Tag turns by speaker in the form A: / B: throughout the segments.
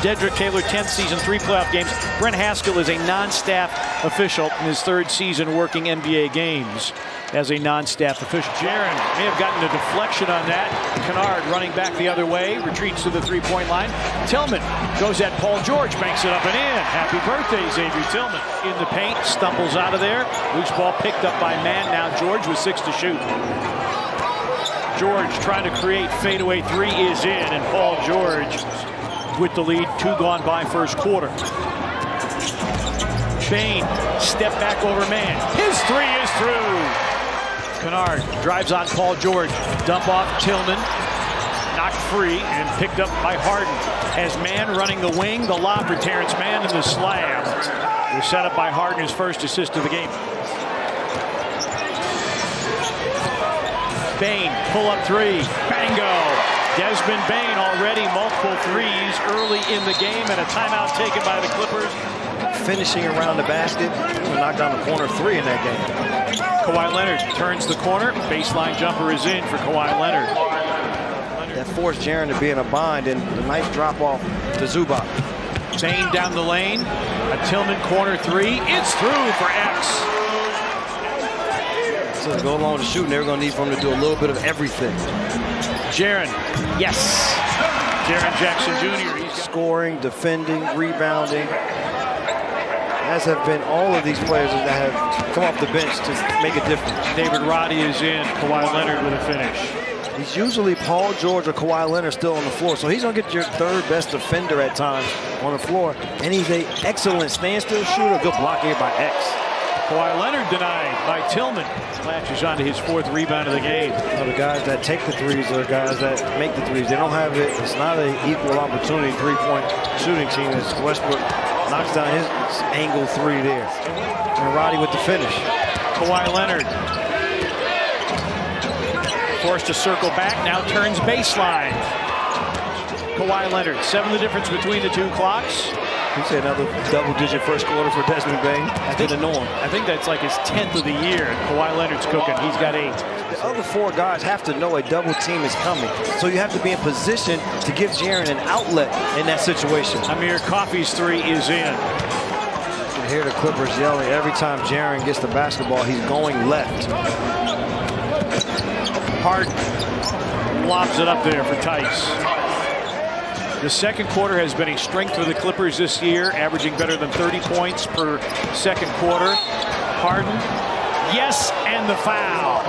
A: Dedrick Taylor, 10th season, 3 playoff games. Brent Haskell is a non-staff official in his 3rd season working NBA games as a non-staff official. Jaren may have gotten a deflection on that. Kennard running back the other way, retreats to the 3-point line. Tillman goes at Paul George, banks it up and in. Happy birthday, Xavier Tillman. In the paint, stumbles out of there. Loose ball picked up by Mann. Now George with 6 to shoot. George trying to create fadeaway 3 is in, and Paul George with the lead. 2 gone by first quarter. Bain, step back over Mann. His 3 is through. Kennard drives on Paul George. Dump off Tillman. Knocked free and picked up by Harden. As Mann running the wing, the lob for Terrence Mann and the slam. Was set up by Harden, his first assist of the game. Bain, pull up 3. Bango. Desmond Bain already multiple 3s early in the game, and a timeout taken by the Clippers.
B: Finishing around the basket, knocked down the corner 3 in that game.
A: Kawhi Leonard turns the corner. Baseline jumper is in for Kawhi Leonard.
B: That forced Jaren to be in a bind, and the nice drop off to Zubac.
A: Bain down the lane. A Tillman corner 3. It's through for X.
B: So to go along with the shooting, they're going to need for him to do a little bit of everything.
A: Jaren, yes. Jaren Jackson Jr. He's
B: scoring, defending, rebounding. As have been all of these players that have come off the bench to make a difference.
A: David Roddy is in. Kawhi Leonard with a finish.
B: He's usually Paul George or Kawhi Leonard still on the floor, so he's going to get your 3rd best defender at times on the floor. And he's an excellent standstill shooter. Good block here by X.
A: Kawhi Leonard denied by Tillman. Latches onto his 4th rebound of the game.
B: Well, the guys that take the 3s are guys that make the 3s. They don't have it. It's not an equal opportunity 3-point shooting team. As Westbrook knocks down his angle 3 there. And Roddy with the finish.
A: Kawhi Leonard. Forced to circle back, now turns baseline. Kawhi Leonard, 7 the difference between the 2 clocks.
B: You say another double-digit first quarter for Desmond Bain. That's the norm.
A: I think that's like his 10th of the year. Kawhi Leonard's cooking. He's got 8.
B: The other 4 guys have to know a double team is coming. So you have to be in position to give Jaren an outlet in that situation.
A: Amir Coffey's 3 is in.
B: You can hear the Clippers yelling every time Jaren gets the basketball. He's going left.
A: Harden lobs it up there for Tice. The second quarter has been a strength for the Clippers this year, averaging better than 30 points per second quarter. Harden, yes, and the foul.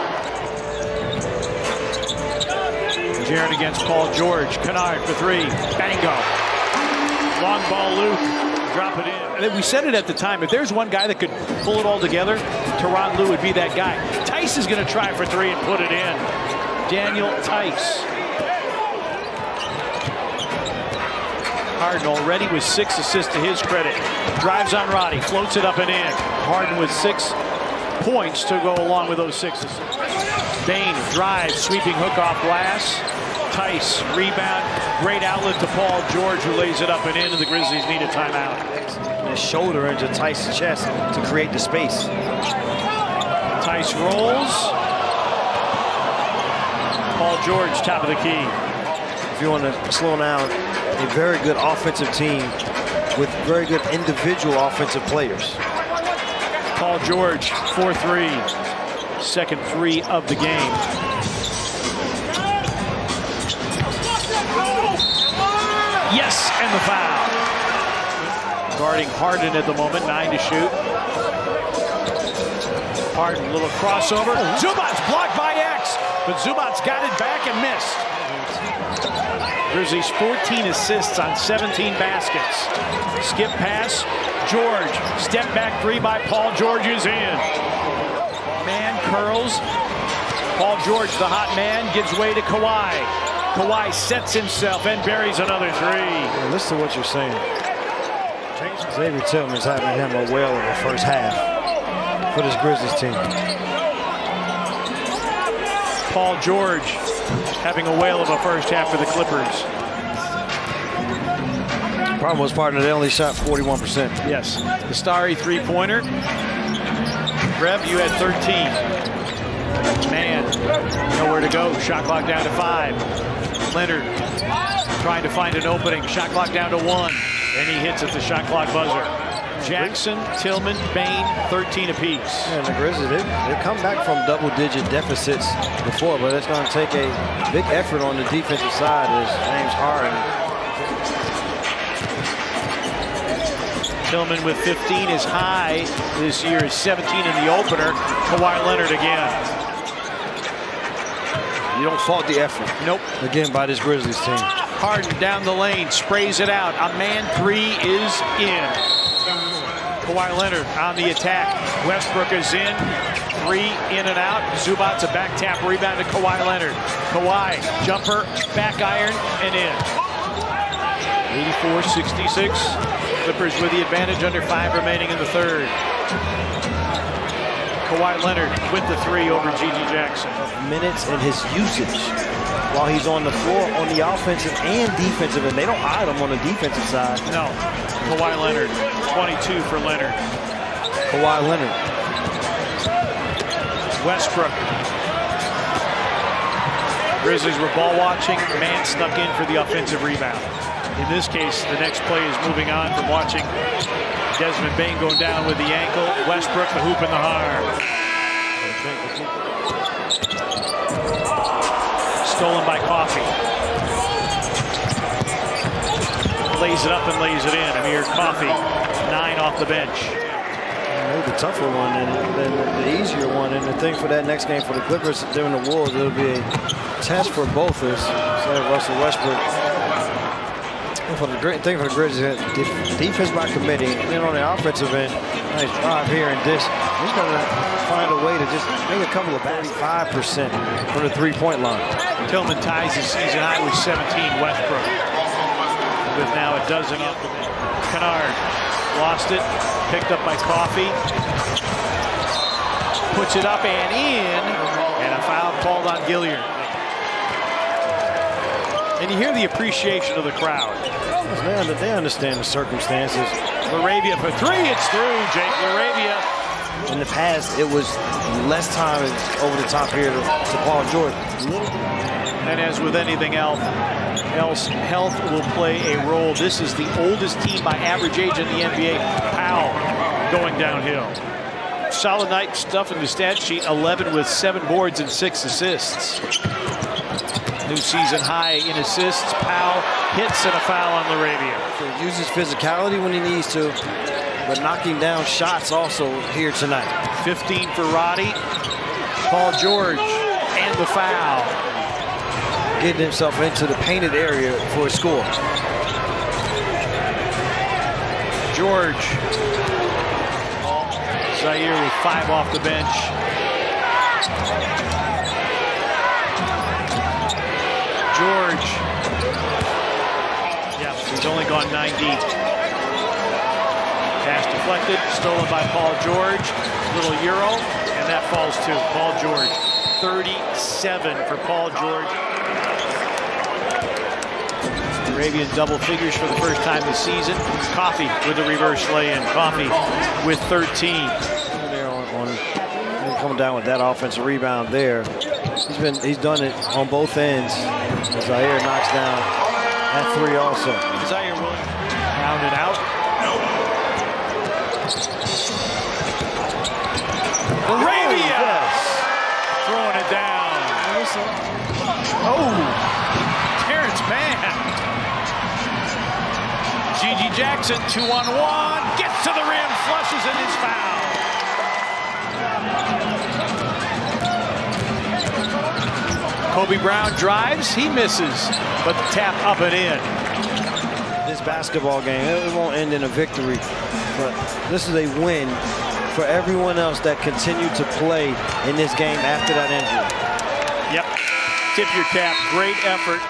A: Jaren against Paul George. Kennard for 3. Bango. Long ball, Luke. Drop it in. And we said it at the time. If there's one guy that could pull it all together, Tyronn Lue would be that guy. Tice is going to try for 3 and put it in. Daniel Tice. Harden already with 6 assists to his credit. Drives on Roddy, floats it up and in. Harden with 6 points to go along with those 6 assists. Bain drives, sweeping hook off glass. Tice, rebound, great outlet to Paul George, who lays it up and in, and the Grizzlies need a timeout.
B: His shoulder into Tice's chest to create the space.
A: Tice rolls. Paul George, top of the key.
B: If you want to slow down, a very good offensive team with very good individual offensive players.
A: Paul George, 4-3. Second 3 of the game. Yes, and the foul. Guarding Harden at the moment, 9 to shoot. Harden, little crossover. Zubac's blocked by X, but Zubac's got it back and missed. Grizzlies 14 assists on 17 baskets. Skip pass, George. Step back 3 by Paul George is in. Man curls. Paul George, the hot man, gives way to Kawhi. Kawhi sets himself and buries another 3.
B: Yeah, listen to what you're saying. Xavier Tillman's having him a whale in the first half for this Grizzlies team.
A: Paul George having a whale of a first half for the Clippers.
B: Problem was, partner, they only shot 41%.
A: Yes, the starry 3-pointer. Rev, you had 13. Man, nowhere to go. Shot clock down to 5. Leonard trying to find an opening. Shot clock down to 1, and he hits at the shot clock buzzer. Jackson, Tillman, Bain, 13 apiece.
B: Yeah, and the Grizzlies, they come back from double-digit deficits before, but it's going to take a big effort on the defensive side as James Harden.
A: Tillman with 15. His high this year is 17 in the opener. Kawhi Leonard again.
B: You don't fault the effort.
A: Nope.
B: Again, by this Grizzlies team.
A: Harden down the lane, sprays it out. A man three is in. Kawhi Leonard on the attack. Westbrook is in. Three in and out. Zubac's a back tap rebound to Kawhi Leonard. Kawhi, jumper, back iron, and in. 84-66. Clippers with the advantage, under 5 remaining in the third. Kawhi Leonard with the three over G.G. Jackson.
B: Minutes and his usage while he's on the floor on the offensive and defensive end. They don't hide him on the defensive side.
A: No. Kawhi Leonard, 22 for Leonard.
B: Kawhi Leonard.
A: Westbrook. Grizzlies were ball watching. Man snuck in for the offensive rebound. In this case, the next play is moving on from watching Desmond Bain going down with the ankle. Westbrook, the hoop and the harm. Stolen by Coffey. Lays it up and lays it in. Amir Coffey, 9 off the bench.
B: Maybe the tougher one than the easier one. And the thing for that next game for the Clippers during the Wolves, it'll be a test for both of us. Russell Westbrook. For the great thing for the Grizzlies, defense by committee, and then on the offensive end, nice drive here and this. He's going to find a way to just make a couple of 35% from the three-point line.
A: Tillman ties his season high with 17. Westbrook with now a dozen off the bench. Kennard lost it, picked up by Coffey. Puts it up and in, and a foul called on Gilliard. And you hear the appreciation of the crowd.
B: They understand the circumstances.
A: LaRavia for three, it's through. Jake LaRavia.
B: In the past, it was less time over the top here to Paul George.
A: And as with anything else, health will play a role. This is the oldest team by average age in the NBA. Powell going downhill. Solid night stuff in the stat sheet. 11 with 7 boards and 6 assists. New season high in assists. Powell hits and a foul on LaRavia.
B: He uses physicality when he needs to, but knocking down shots also here tonight.
A: 15 for Roddy. Paul George and the foul.
B: Getting himself into the painted area for a score.
A: George. Zaire with 5 off the bench. George. Yeah, he's only gone 9 deep. Pass deflected, stolen by Paul George. Little Euro, and that falls to Paul George. 37 for Paul George. Arabian double figures for the first time this season. Coffey with the reverse lay-in. Coffey with 13.
B: Coming down with that offensive rebound there. He's done it on both ends. Zaire knocks down that three also.
A: Zaire Williams pounded out. Arabia throwing it down. Oh, Terrence Mann. G.G. Jackson 2-on-1, gets to the rim, flushes and is fouled. Kobe Brown drives, he misses, but the tap up and in.
B: This basketball game, it won't end in a victory, but this is a win for everyone else that continued to play in this game after that injury.
A: Yep, tip your cap, great effort.